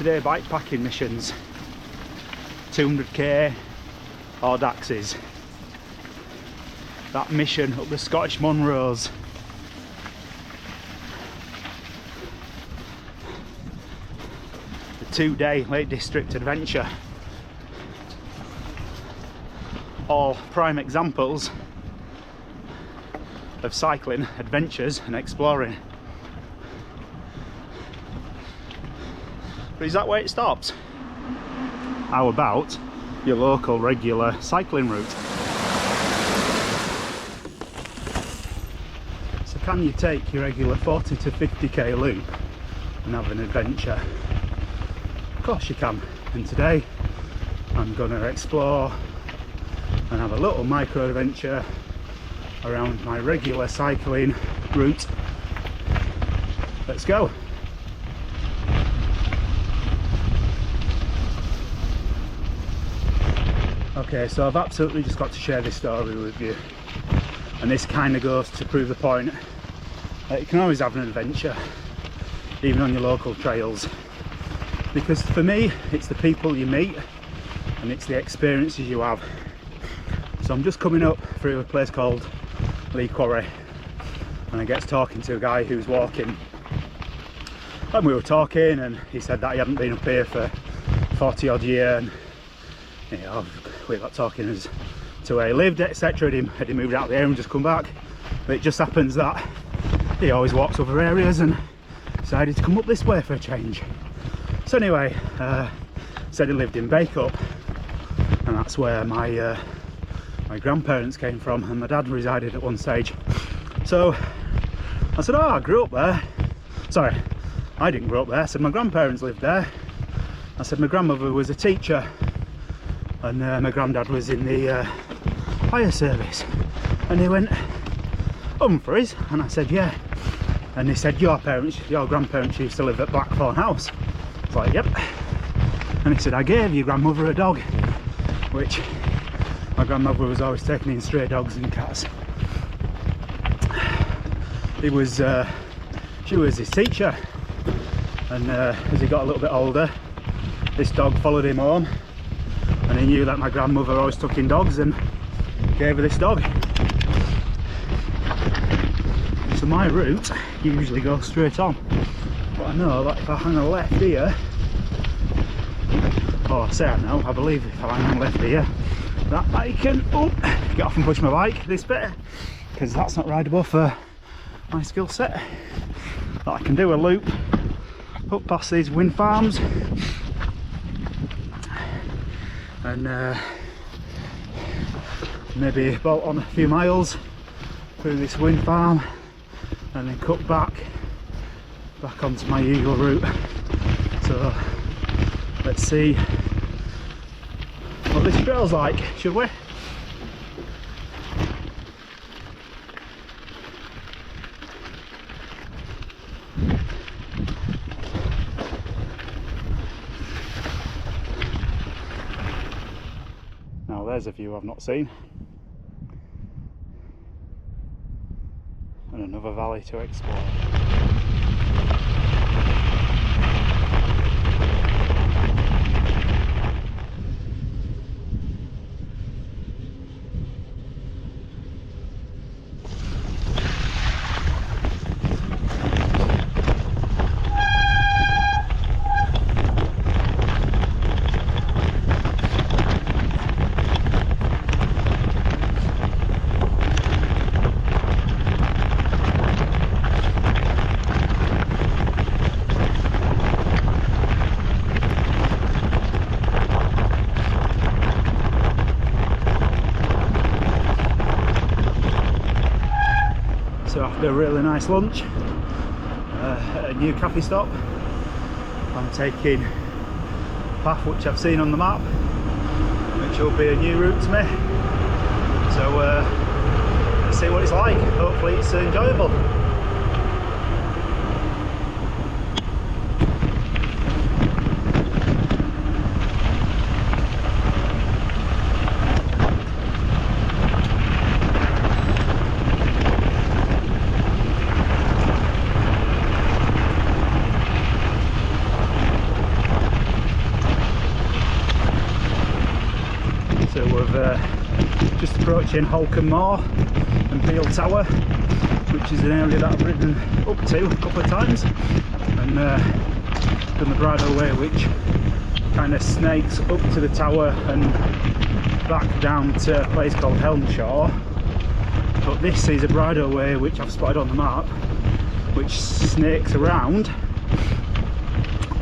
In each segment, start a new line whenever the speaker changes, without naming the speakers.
day bikepacking missions, 200k or Daxes. That mission up the Scottish Munros. The 2-day Lake District adventure. All prime examples of cycling, adventures and exploring. But is that where it stops? How about your local regular cycling route? So can you take your regular 40 to 50k loop and have an adventure? Of course you can. And today I'm going to explore and have a little micro adventure around my regular cycling route. Let's go. Okay, so I've absolutely just got to share this story with you, and this kind of goes to prove the point that you can always have an adventure even on your local trails, because for me it's the people you meet and it's the experiences you have. So I'm just coming up through a place called Lee Quarry, and I get to talking to a guy who's walking, and we were talking and he said that he hadn't been up here for 40 odd years, and you know, we got talking as to where he lived, etc. Had he moved out there and just come back, but it just happens that he always walks other areas and decided to come up this way for a change. So anyway, said he lived in Bacup, and that's where my grandparents came from, and my dad resided at one stage. So I said, oh, I grew up there. Sorry, I didn't grow up there. I said my grandparents lived there. I said my grandmother was a teacher, and my granddad was in the fire service. And he went, Humphreys? And I said, yeah. And he said, your grandparents used to live at Blackthorn House. I was like, yep. And he said, I gave your grandmother a dog, which my grandmother was always taking in stray dogs and cats. She was his teacher, and as he got a little bit older, this dog followed him home, and he knew that my grandmother always took in dogs and gave her this dog. So my route usually goes straight on, but I know that if I hang a left here, or I say I know, I believe if I hang a left here, that I can get off and push my bike this bit, because that's not rideable for my skill set. That I can do a loop up past these wind farms and maybe bolt on a few miles through this wind farm and then cut back onto my usual route. So let's see what this trail's like, should we? Now there's a view I've not seen, and another valley to explore. So after a really nice lunch at a new cafe stop, I'm taking a path which I've seen on the map, which will be a new route to me. So let's see what it's like. Hopefully it's enjoyable. just approaching Holcombe Moor and Peel Tower, which is an area that I've ridden up to a couple of times, and done the bridle way, which kind of snakes up to the tower and back down to a place called Helmshaw. But this is a bridle way which I've spotted on the map, which snakes around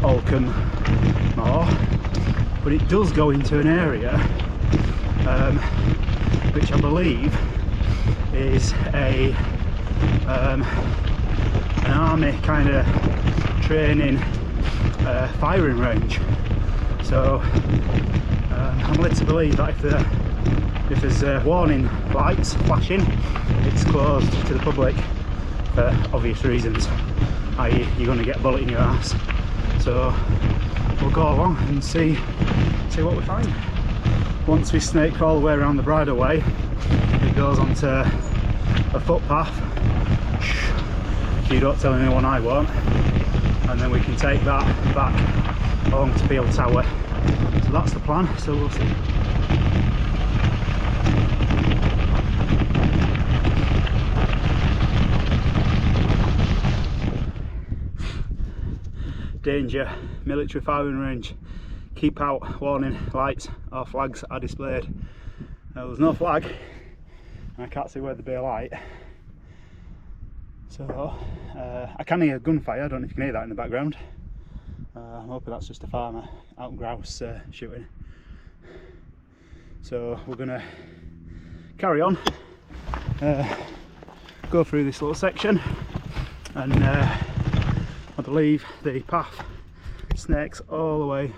Holcombe Moor, but it does go into an area which I believe is an army kind of training firing range. So I'm led to believe that if there's warning lights flashing, it's closed to the public for obvious reasons, i.e. you're going to get a bullet in your ass. So we'll go along and see what we find. Once we snake all the way around the bridleway, it goes onto a footpath. If you don't tell anyone, I won't. And then we can take that back along to Peel Tower. So that's the plan, so we'll see. Danger, military firing range. Keep out, warning lights or flags are displayed. There's no flag, and I can't see where there'd be a light. So I can hear gunfire. I don't know if you can hear that in the background. I'm hoping that's just a farmer out in grouse shooting. So we're gonna carry on, go through this little section, and I believe the path snakes all the way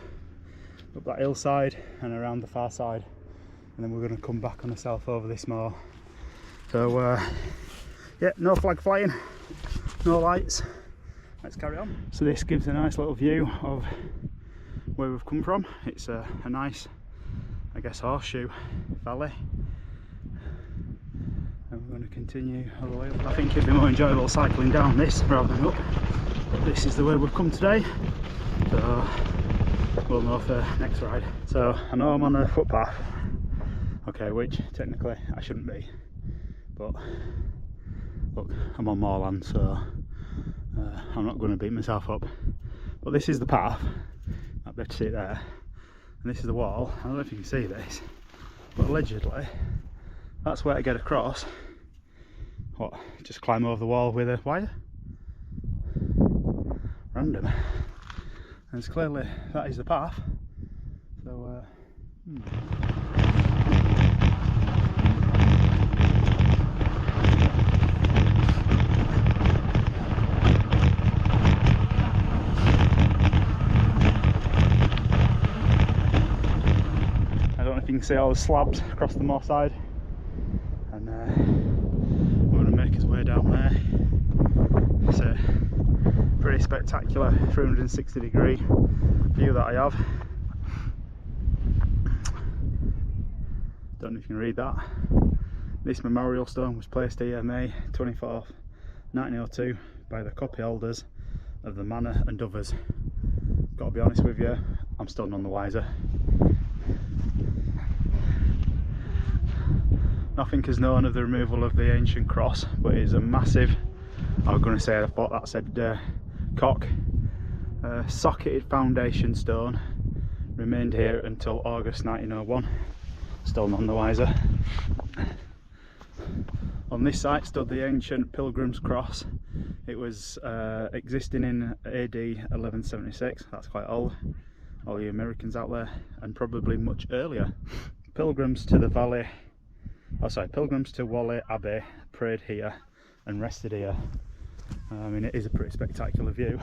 up that hillside and around the far side, and then we're going to come back on ourselves over this moor. So yeah, no flag flying, no lights, let's carry on. So this gives a nice little view of where we've come from. It's a nice, I guess, horseshoe valley, and we're going to continue all the way up. I think it'd be more enjoyable cycling down this rather than up, but this is the way we've come today, so we'll know for next ride. So I know I'm on a footpath, okay, which technically I shouldn't be, but look, I'm on moorland, so I'm not going to beat myself up. But this is the path, I'll be able to see it there, and this is the wall. I don't know if you can see this, but allegedly that's where to get across. What, just climb over the wall with a wire? Random. And it's clearly that is the path. So I don't know if you can see all the slabs across the moor side, and we're going to make his way down there. It's a pretty spectacular 360-degree view that I have. Don't know if you can read that. This memorial stone was placed here May 24th, 1902 by the copy holders of the manor and others. Gotta be honest with you, I'm still none the wiser. Nothing is known of the removal of the ancient cross, but it is a massive, I was going to say, I thought that said cock, socketed foundation stone, remained here until August 1901. Still none the wiser. On this site stood the ancient Pilgrim's Cross. It was existing in AD 1176, that's quite old, all you Americans out there, and probably much earlier. Pilgrims to the valley, pilgrims to Whalley Abbey prayed here and rested here. I mean, it is a pretty spectacular view.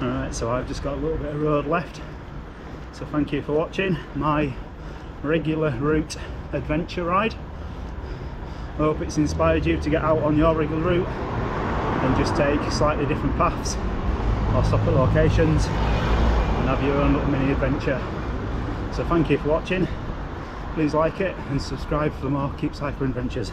Alright, so I've just got a little bit of road left. So thank you for watching my regular route adventure ride. I hope it's inspired you to get out on your regular route and just take slightly different paths or stop at locations and have your own little mini adventure. So thank you for watching, please like it and subscribe for more Keep Cycling adventures.